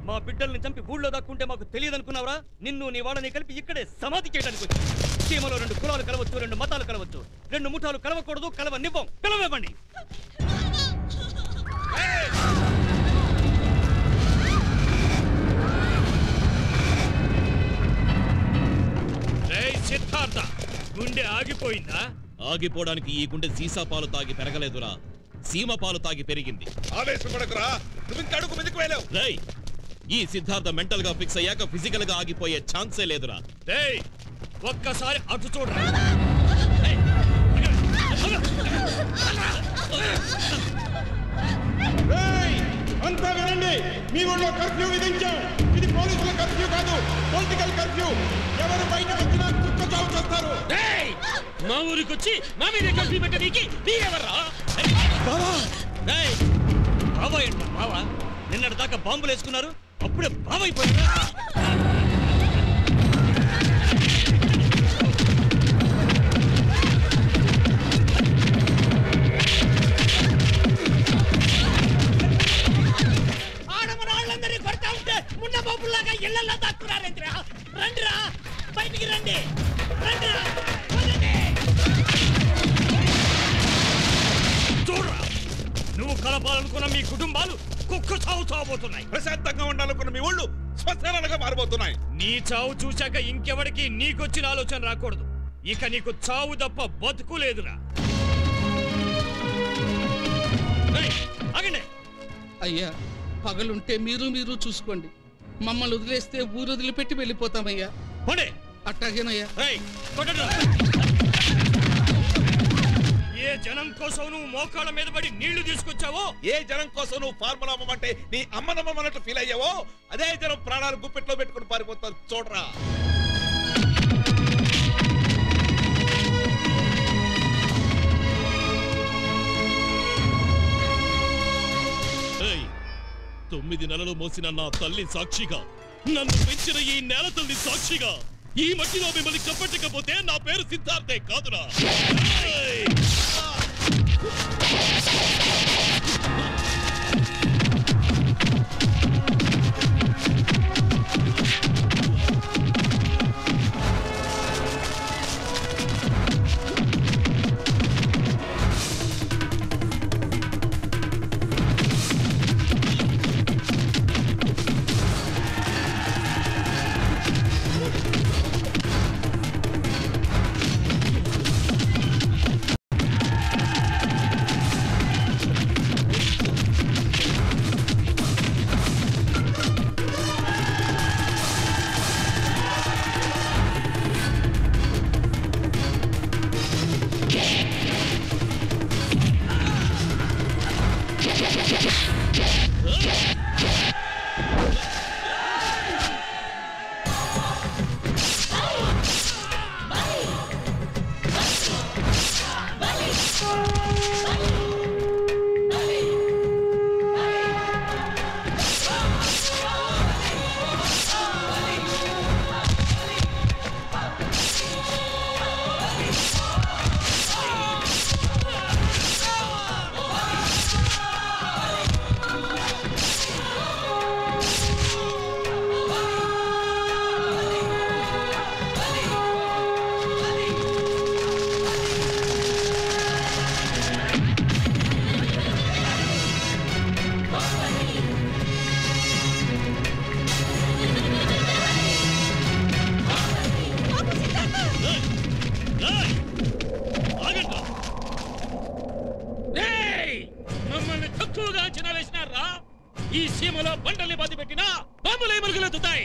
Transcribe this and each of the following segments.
మా బిడ్డల్ని చంపి ఊళ్ళో దక్కుంటే మాకు తెలియదనుకున్నావురా? నిన్ను నీ వాళ్ళని కలిపి ఇక్కడే సమాధి చేయడానికి వచ్చి. సీమలో 2 కులాలు కలవచ్చు, 2 మతాలు కలవచ్చు, 2 ముఠాలు కలవకూడదు, కలవనివ్వం. కలవనివ్వండి. సిద్ధార్థ, గుండె ఆగిపోయిందా? ఆగిపోవడానికి ఈ గుండె సీసా పాలు తాగి పెరగలేదురా, సీమ పాలు తాగి పెరిగింది. ఆవేశపడకురా, నువ్వు ఇంకా అడుగు మీదకి వెళ్ళావు. రేయ్, ఈ సిద్ధార్థ మెంటల్ గా ఫిక్స్ అయ్యాక ఫిజికల్ గా ఆగిపోయే ఛాన్సే లేదురా. రేయ్, ఒక్కసారి అటు చూడరా. అంతా వినండి, మీ ఊళ్ళో కర్ఫ్యూ విధించాం. ఇది పోలీసుల కర్ఫ్యూ కాదు, పొలిటికల్ కర్ఫ్యూ. ఎవరు బయట వచ్చినా కుక్క చావు చేస్తారు. మా ఊరికి వచ్చి మా మీద కర్ఫ్యూ పెట్టడానికి నీవెవర్రా? బావా ఏంటా బావా? నిన్నటి దాకా బాంబులు వేసుకున్నారు, అప్పుడే బావైపోయారా? ఆడమరాళ్ళందరినీ కొడతా ఉంటే మున్న బాబుల్లాగా ఇళ్లల్లో దాక్కున్నారేంద్రా? రండిరా, బయటికి రండి. రండిరా, చూడరా, నువ్వు కలపాలనుకున్న మీ కుటుంబాలు కుక్క చావు చావబోతున్నాయి. ప్రశాంతంగా ఉండాలనుకున్న మీ ఊళ్ళు శ్మశానాలుగా మారబోతున్నాయి. నీ చావు చూశాక ఇంకెవరికి నీకొచ్చిన ఆలోచన రాకూడదు. ఇక నీకు చావు తప్ప బతుకు లేదురా. ఆగండి. అయ్యా, పగలుంటే మీరు చూసుకోండి. మమ్మల్ని వదిలేస్తే ఊరు వదిలిపెట్టి వెళ్ళిపోతామయ్యా. అట్టాగేనయ్యా. ఏ జనం కోసం నువ్వు మోకాళ్ళ మీద పడి నీళ్లు తీసుకొచ్చావో, ఏ జనం కోసం నువ్వు ఫార్ములా అమ్మమంటే నీ అమ్మనమ్మన్నట్టు ఫీల్ అయ్యావో, అదే జనం ప్రాణాలు గుప్పెట్లో పెట్టుకుని పారిపోతారు. చూడరా, తొమ్మిది నెలలు మోసిన నా తల్లి సాక్షిగా, నన్ను పెంచిన ఈ నేల తల్లి సాక్షిగా, ఈ మట్టిలో మిమ్మల్ని కప్పట్టకపోతే నా పేరు సిద్ధార్థే కాదురా. ఈ సీమలో బండల్ని బాధ పెట్టినా బాంబులే మరుగులెత్తుతాయి.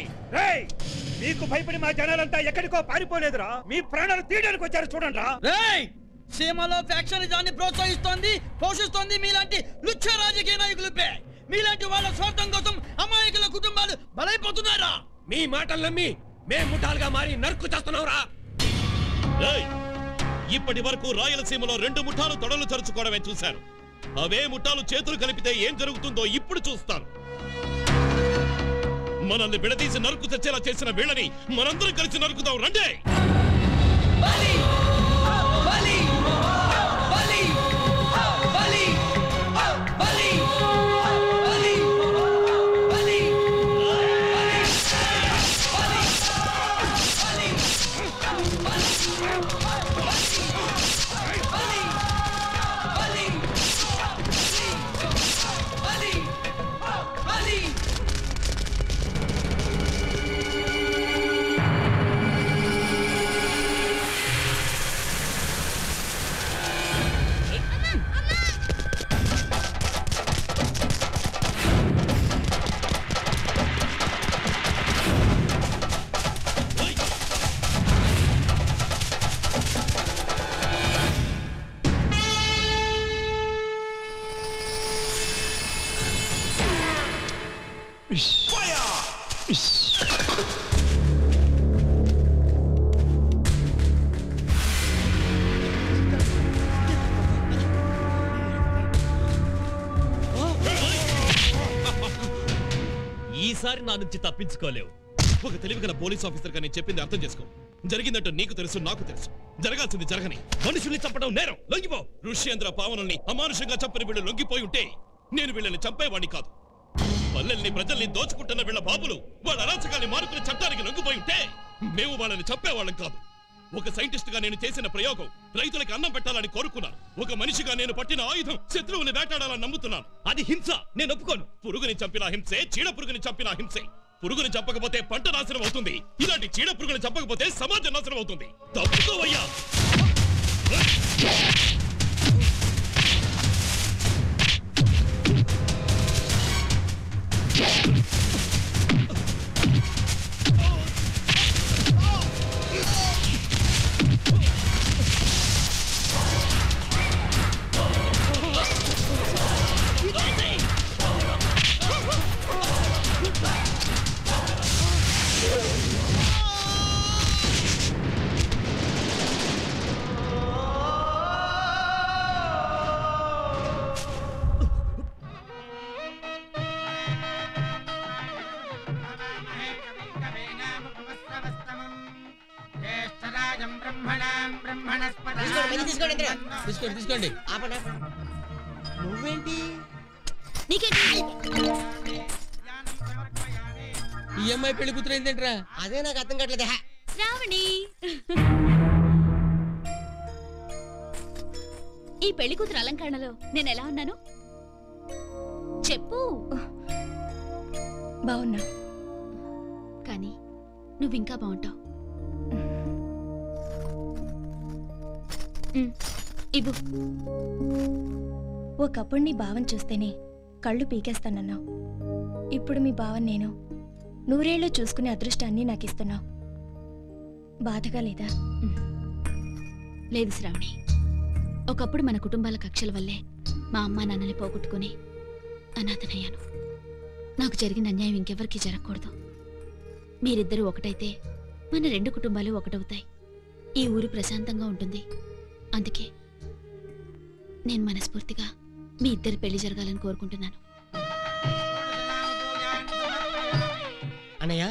మీకు భయపడి మా జనాలంతా ఎక్కడికో పారిపోలేదురా, మీ ప్రాణాలు తీయడానికి వచ్చారు. చూడండి రా. సీమలో ఫ్యాక్షనిజాన్ని ప్రోత్సహిస్తోంది, పోషిస్తోంది మీలాంటి లుచ్చ రాజకీయ నాయకులపై. మీలాంటి వాళ్ళ స్వార్థం కోసం అమాయకుల కుటుంబాలు బలైపోతున్నారా? మీ మాటలు నమ్మి మేము ముఠాలుగా మారి నరుకు చేస్తున్నావురా. ఇప్పటి వరకు రాయలసీమలో 2 ముఠాలు తొడలు చరుచుకోవడమే చూశారు. అవే ముఠాలు చేతులు కలిపితే ఏం జరుగుతుందో ఇప్పుడు చూస్తాను. మనల్ని విడదీసి నరుకు తెచ్చేలా చేసిన వీళ్ళని మనందరం కలిసి నరుకుదాం. రండి. ఈసారి నా నుంచి తప్పించుకోలేవు. ఒక తెలివిగల పోలీస్ ఆఫీసర్ గా నేను చెప్పింది అర్థం చేసుకో. జరిగిందంటూ నీకు తెలుసు, నాకు తెలుసు. జరగాల్సింది జరగని. మనుషుల్ని చంపడం నేరం. లొంగిపో. ఋష్యేంద్ర పావనుల్ని అమానుషంగా చంపిన వీళ్ళు లొంగిపోయి ఉంటే నేను వీళ్ళని చంపేవాడిని కాదు. పల్లెల్ని ప్రజల్ని దోచుకుంటున్న వీళ్ళ బాబులు వాళ్ళ అరాచకాన్ని మారుకుని చట్టానికి లొంగిపోయి ఉంటే మేము వాళ్ళని చంపేవాళ్ళం కాదు. ఒక సైంటిస్ట్ గా నేను చేసిన ప్రయోగం రైతులకు అన్నం పెట్టాలని కోరుకున్నాను. ఒక మనిషిగా నేను పట్టిన ఆయుధం శత్రువుని వేటాడాలని నమ్ముతున్నాను. అది హింస, నేను ఒప్పుకోను. పురుగుని చంపిన హింసే, చీడ పురుగుని చంపిన హింసే. పురుగుని చంపకపోతే పంట నాశనం అవుతుంది. ఇలాంటి చీడ పురుగుని చంపకపోతే సమాజం నాశనం అవుతుంది. తప్పుకోవయ్యా. తీసుకోండి. నువ్వేంటి ఈ అమ్మాయి పెళ్లి కూతురు ఏంటంటరా? అదే నాకు అర్థం కావట్లేదు. శ్రావణి, ఈ పెళ్లి కూతురు అలంకరణలో నేను ఎలా ఉన్నాను చెప్పు. బాగున్నా, కానీ నువ్వింకా బాగుంటావు. ఇవ్వు. ఒకప్పుడు నీ భావం చూస్తేనే కళ్ళు పీకేస్తానన్నావు. ఇప్పుడు మీ భావం నేను నూరేళ్లు చూసుకునే అదృష్టాన్ని నాకు ఇస్తున్నావు. బాధగా లేదా? లేదు శ్రావణి, ఒకప్పుడు మన కుటుంబాల కక్షల వల్లే మా అమ్మ నాన్నని పోగొట్టుకుని అనాథనయ్యాను. నాకు జరిగిన అన్యాయం ఇంకెవరికీ జరగకూడదు. మీరిద్దరూ ఒకటైతే మన రెండు కుటుంబాలు ఒకటవుతాయి. ఈ ఊరు ప్రశాంతంగా ఉంటుంది. అందుకే నేను మనస్ఫూర్తిగా మీ ఇద్దరి పెళ్లి జరగాలని కోరుకుంటున్నాను. అన్నయ్య,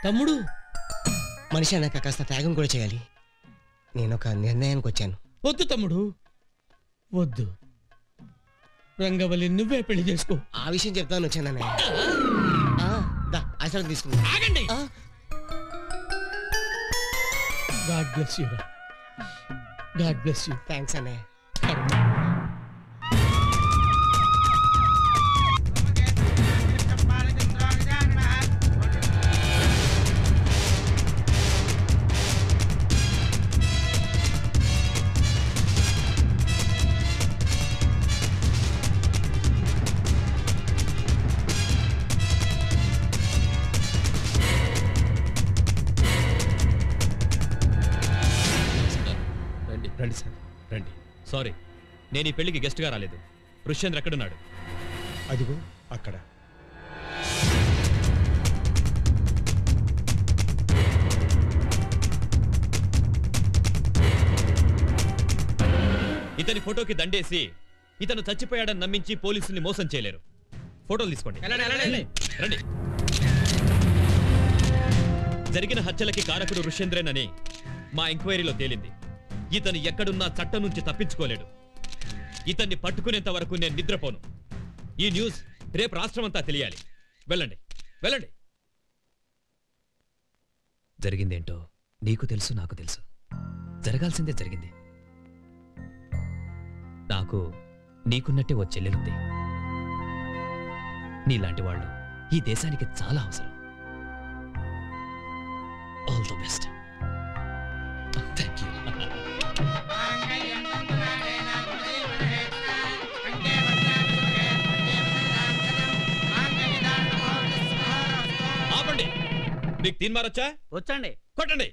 తమ్ముడు, మనిషి అన్నాక కాస్త త్యాగం కూడా చేయాలి. నేను ఒక నిర్ణయానికి వచ్చాను. వద్దు తమ్ముడు, వద్దు. రంగవల్లి నువ్వే పెళ్లి చేసుకో. ఆ విషయం చెప్తాను వచ్చాను అన్నయ్య. ఆశీర్వాదం తీసుకున్నా. ఆగండి. God bless you. God bless you. Thanks అన్నయ్య. రండి సార్, రండి. సారీ, నేను ఈ పెళ్లికి గెస్ట్ గా రాలేదు. ఋష్యేంద్ర ఎక్కడున్నాడు? అదిగో అక్కడ. ఇతని ఫోటోకి దండేసి ఇతను చచ్చిపోయాడని నమ్మించి పోలీసుల్ని మోసం చేయలేరు. ఫోటోలు తీసుకోండి. రండి. జరిగిన హత్యలకి కారకుడు ఋష్యేంద్రేనని మా ఎంక్వైరీలో తేలింది. ఇతను ఎక్కడున్నా చట్టం నుంచి తప్పించుకోలేడు. ఇతన్ని పట్టుకునేంత వరకు నేను నిద్రపోను. ఈ న్యూస్ రేపు రాష్ట్రమంతా తెలియాలి. వెళ్ళండి, వెళ్ళండి. జరిగిందేంటో నీకు తెలుసు, నాకు తెలుసు. జరగాల్సిందే జరిగింది. నాకు నీకున్నట్టే ఓ చెల్లెలుంది. నీలాంటి వాళ్ళు ఈ దేశానికి చాలా అవసరం. All the best. Thank you. ఆపండి. మీకు తీన్ మారొచ్చా? వచ్చండి. కొట్టండి.